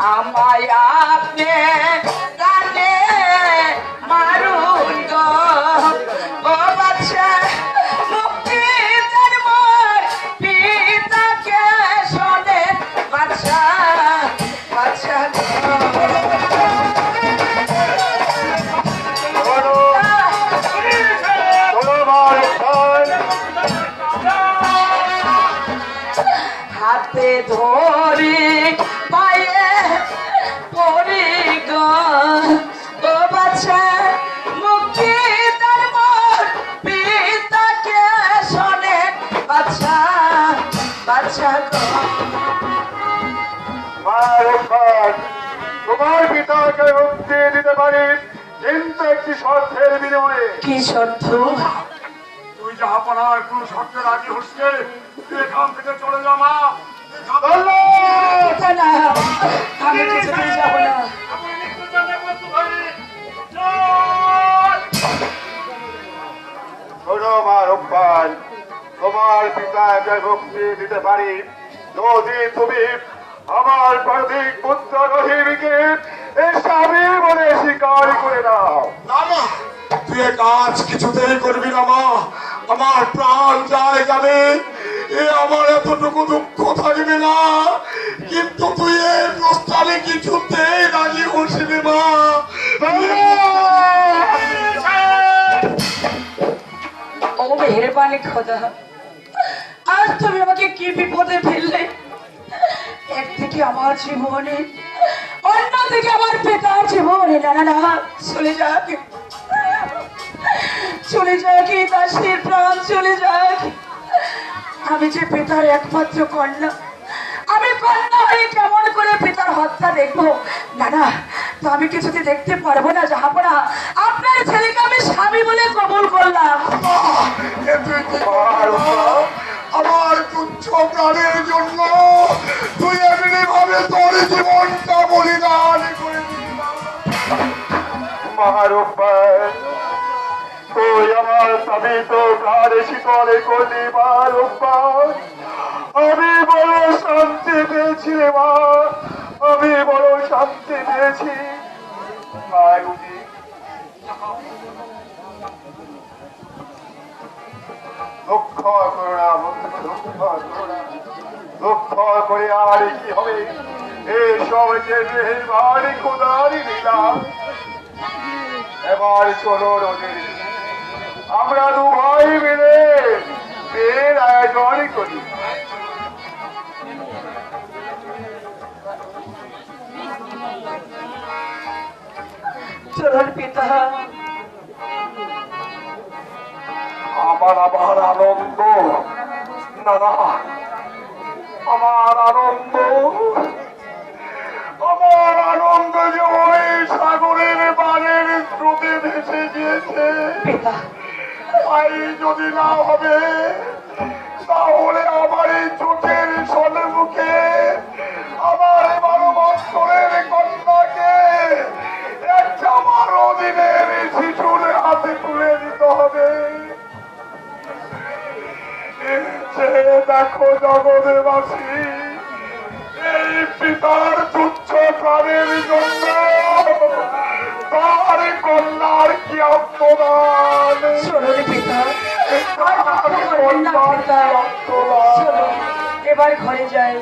আমায় আপনি কানে মারুন গো ও বাচ্চা মুক্তি তার মোর পিতাকে শোনে বাচ্চা বাচ্চা হাতে ধরি পায়ে পড়ি গো ও বাচ্চা মুক্তি তার মোর পিতাকে শোনে বাচ্চা বাচ্চা গো তোমার পিতাকে মুক্তি দিতে পারি, কিন্তু একটি শর্তের বিনিময়ে। কি শর্ত? তুই যা আপনার কোন শর্তে রাজি হচ্ছে, তুই এখান থেকে চলে যা মা। না, আমি কিছুতেই যাবো না। শোনো মা রূপবান, তোমার পিতাকে মুক্তি দিতে পারি যদি তুমি আমার প্রতীক পুত্র রহিমকে স্বামী বলে স্বীকার করে নাও। না মা, তুই এ কাজ কিছুতেই করবি না মা। আমার প্রাণ যায় যাবে, এ আমার এতটুকু দুঃখ থাকবে না, কিন্তু তুই এই প্রস্তাবে কিছুতেই রাজি হসিনি মা। ও মেহেরবানি খোদা, আজ তুমি আমাকে কি বিপদে ফেললে। একদিকে আমার জীবনে, অন্যদিকে আমার পিতার জীবনে। না না না, চলে যাক চলে যাক, এই দাসের প্রাণ চলে যাক। আমি যে পিতার একমাত্র কন্যা, আমি কন্যা হয়ে কেমন করে পিতার হত্যা দেখবো? না না, তো আমি কিছুতে দেখতে পারবো না। যাবো না, আপনার ছেলেকে আমি স্বামী বলে কবুল করলাম। এ তুই কি করলি মা? আমার তুচ্ছ প্রাণের জন্য তুই এমনি ভাবে তোর জীবনটা বলিদান করে দিলি মা। মহারূপবান, তুই আমার স্বামী তো প্রাণে শিকরে করলি মা রূপবান। আমি বড় শান্তি পেয়েছি রে মা, আমি বড় শান্তি পেয়েছি। মায়ুজি, দুঃখ করো না বন্ধু, দুঃখ করো না। দুঃখ করে আর কি হবে? এইসব যে মেহেরবানি খোদারই লীলা। এবার চলো নদীর, আমরা দু ভাই মিলে বিয়ের আয়োজন করি। চলুন পিতা। আমার আবার আনন্দ, না না, আমার আনন্দ, আমার আনন্দ যে ওই সাগরের বানের স্রোতে ভেসে গিয়েছে। পিতা, তাই যদি না হবে, তাহলে আমার এই চোখের সম্মুখে আমার 12 বছরের কন্যাকে একটা 12 দিনের শিশুর হাতে তুলে দিতে হবে। দেখো জগৎবাসী, এই পিতার তুচ্ছ প্রাণের জন্য তার কন্যার কি আত্মদান। চলুন পিতা, আর কষ্ট করবেন না পিতা। চলুন, এবার ঘরে যাই।